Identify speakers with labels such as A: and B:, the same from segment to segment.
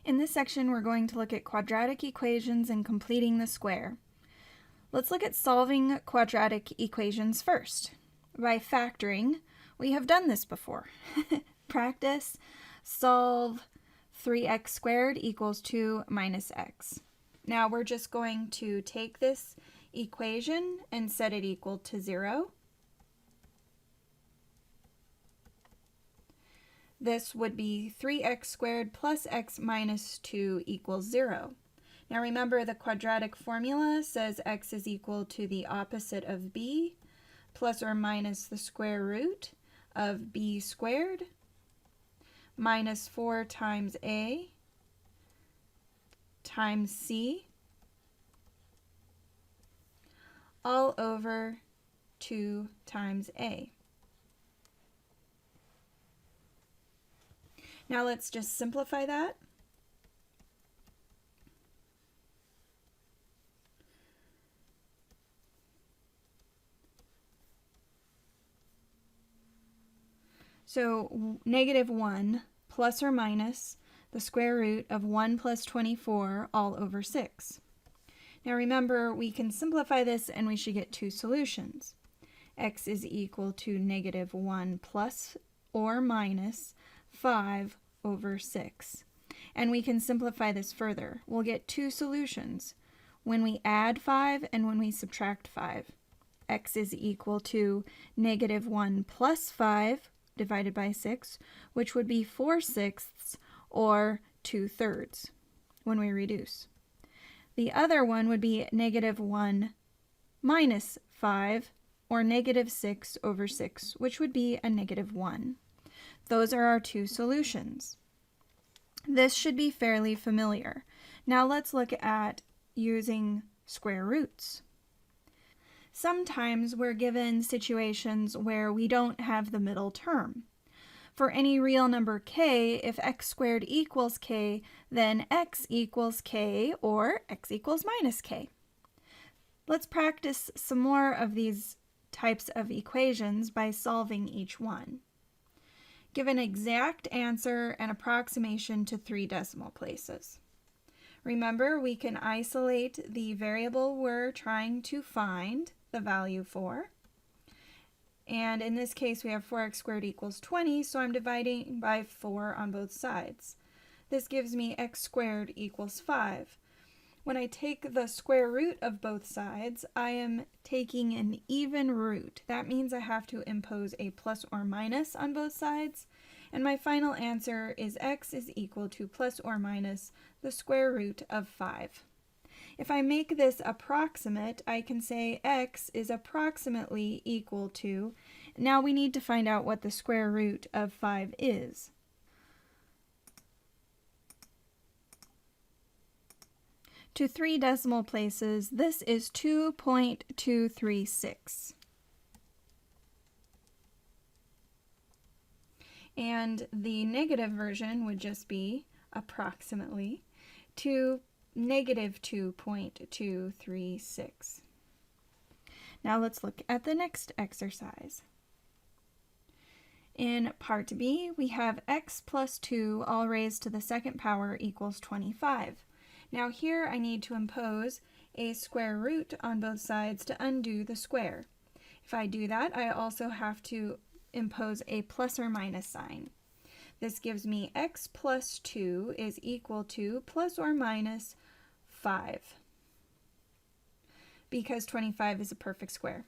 A: In this section, we're going to look at quadratic equations and completing the square. Let's look at solving quadratic equations first. By factoring, we have done this before. Practice, solve 3x squared equals 2 minus x. Now we're just going to take this equation and set it equal to 0. This would be 3x squared plus x minus 2 equals 0. Now remember, the quadratic formula says x is equal to the opposite of b plus or minus the square root of b squared minus 4 times a times c all over 2 times a. Now let's just simplify that. So negative 1 plus or minus the square root of 1 plus 24 all over 6. Now remember, we can simplify this and we should get two solutions. X is equal to negative 1 plus or minus 5 over 6. And we can simplify this further. We'll get two solutions when we add 5 and when we subtract 5. X is equal to negative 1 plus 5 divided by 6, which would be 4/6 or 2/3 when we reduce. The other one would be negative 1 minus 5 or negative 6 over 6, which would be a negative 1. Those are our two solutions. This should be fairly familiar. Now let's look at using square roots. Sometimes we're given situations where we don't have the middle term. For any real number k, if x squared equals k, then x equals k or x equals minus k. Let's practice some more of these types of equations by solving each one. Give an exact answer and approximation to 3 decimal places. Remember, we can isolate the variable we're trying to find the value for. And in this case, we have 4x squared equals 20, so I'm dividing by 4 on both sides. This gives me x squared equals 5. When I take the square root of both sides, I am taking an even root. That means I have to impose a plus or minus on both sides. And my final answer is x is equal to plus or minus the square root of 5. If I make this approximate, I can say x is approximately equal to, now we need to find out what the square root of 5 is. To 3 decimal places, this is 2.236. And the negative version would just be approximately negative 2.236. Now let's look at the next exercise. In part B, we have x plus 2 all raised to the second power equals 25. Now here I need to impose a square root on both sides to undo the square. If I do that, I also have to impose a plus or minus sign. This gives me x plus 2 is equal to plus or minus 5, because 25 is a perfect square.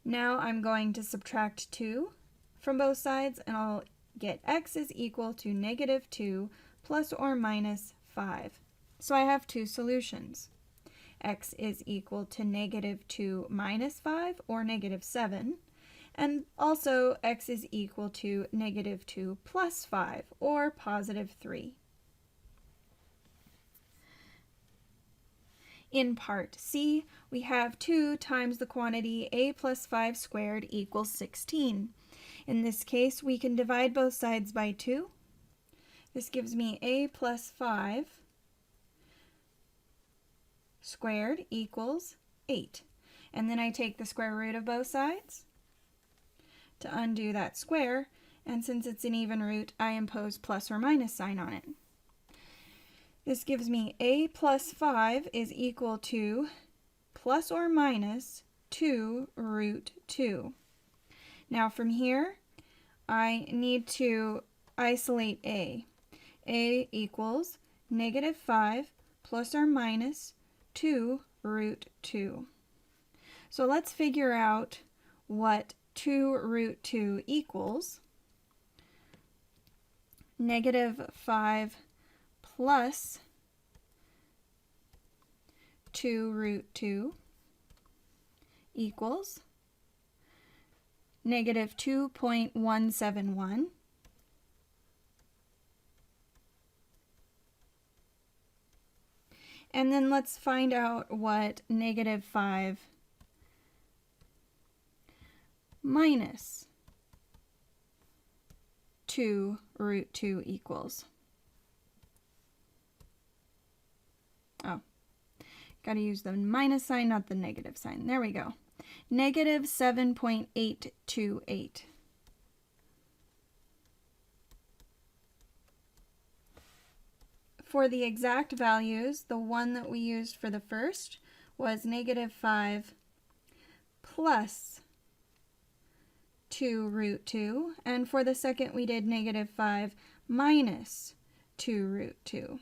A: Now I'm going to subtract 2 from both sides, and I'll get x is equal to negative 2 plus or minus 5. So I have two solutions. X is equal to negative 2 minus 5 or negative 7. And also x is equal to negative 2 plus 5 or positive 3. In part C, we have 2 times the quantity a plus 5 squared equals 16. In this case, we can divide both sides by 2. This gives me a plus 5 squared equals 8. And then I take the square root of both sides to undo that square, and since it's an even root, I impose plus or minus sign on it. This gives me a plus 5 is equal to plus or minus 2 root 2. Now from here, I need to isolate a. A equals negative 5 plus or minus 2 root 2. So let's figure out what 2 root 2 equals. Negative 5 plus 2 root 2 equals negative 2.171. And then let's find out what negative 5 minus 2 root 2 equals. Oh, got to use the minus sign, not the negative sign. There we go. Negative 7.828. For the exact values, the one that we used for the first was negative 5 plus 2 root 2, and for the second we did negative 5 minus 2 root 2.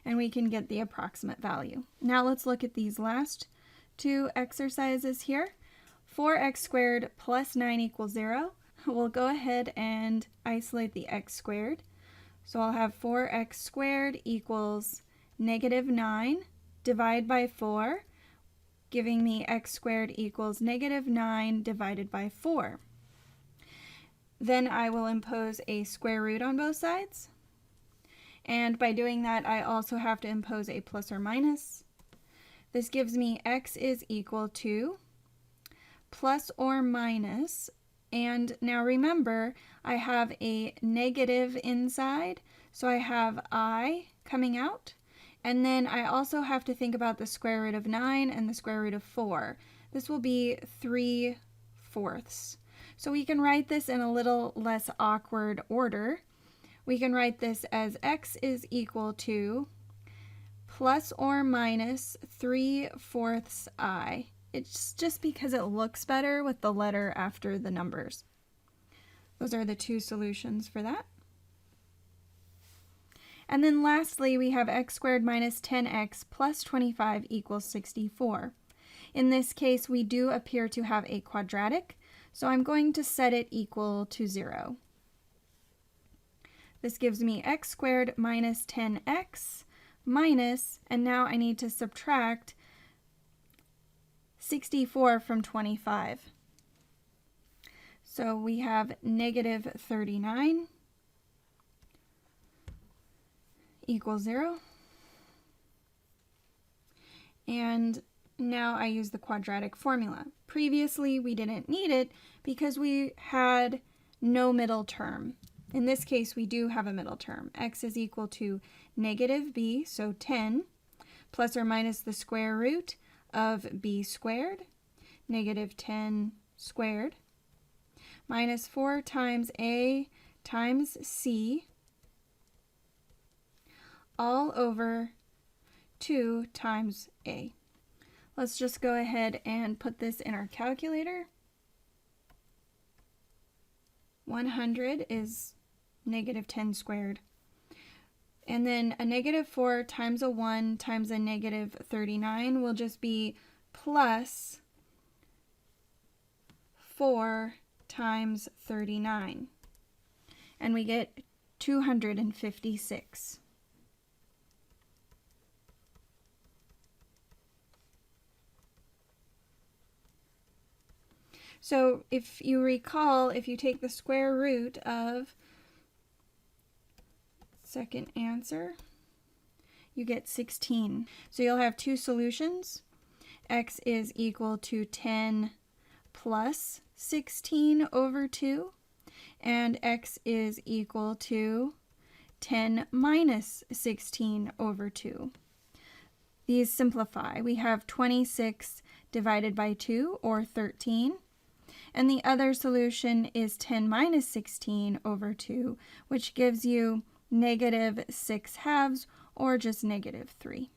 A: And we can get the approximate value. Now let's look at these last two exercises here. 4x squared plus 9 equals 0. We'll go ahead and isolate the x squared. So I'll have 4x squared equals negative 9 divided by 4, giving me x squared equals negative 9 divided by 4. Then I will impose a square root on both sides. And by doing that, I also have to impose a plus or minus. This gives me x is equal to plus or minus. And now remember, I have a negative inside, so I have I coming out. And then I also have to think about the square root of 9 and the square root of 4. This will be 3/4. So we can write this in a little less awkward order. We can write this as x is equal to plus or minus 3/4 I. It's just because it looks better with the letter after the numbers. Those are the two solutions for that. And then lastly, we have x squared minus 10x plus 25 equals 64. In this case, we do appear to have a quadratic, so I'm going to set it equal to 0. This gives me x squared minus 10x minus, and now I need to subtract 64 from 25. So we have negative 39 equals 0. And now I use the quadratic formula. Previously, we didn't need it because we had no middle term. In this case, we do have a middle term. X is equal to negative b, so 10, plus or minus the square root of b squared, negative 10 squared, minus 4 times a times c, all over 2 times a. Let's just go ahead and put this in our calculator. 100 is negative 10 squared. And then a negative 4 times a 1 times a negative 39 will just be plus 4 times 39. And we get 256. So if you recall, if you take the square root of second answer, you get 16. So you'll have two solutions. X is equal to 10 plus 16 over 2, and x is equal to 10 minus 16 over 2. These simplify. We have 26 divided by 2, or 13. And the other solution is 10 minus 16 over 2, which gives you negative 6/2, or just negative 3.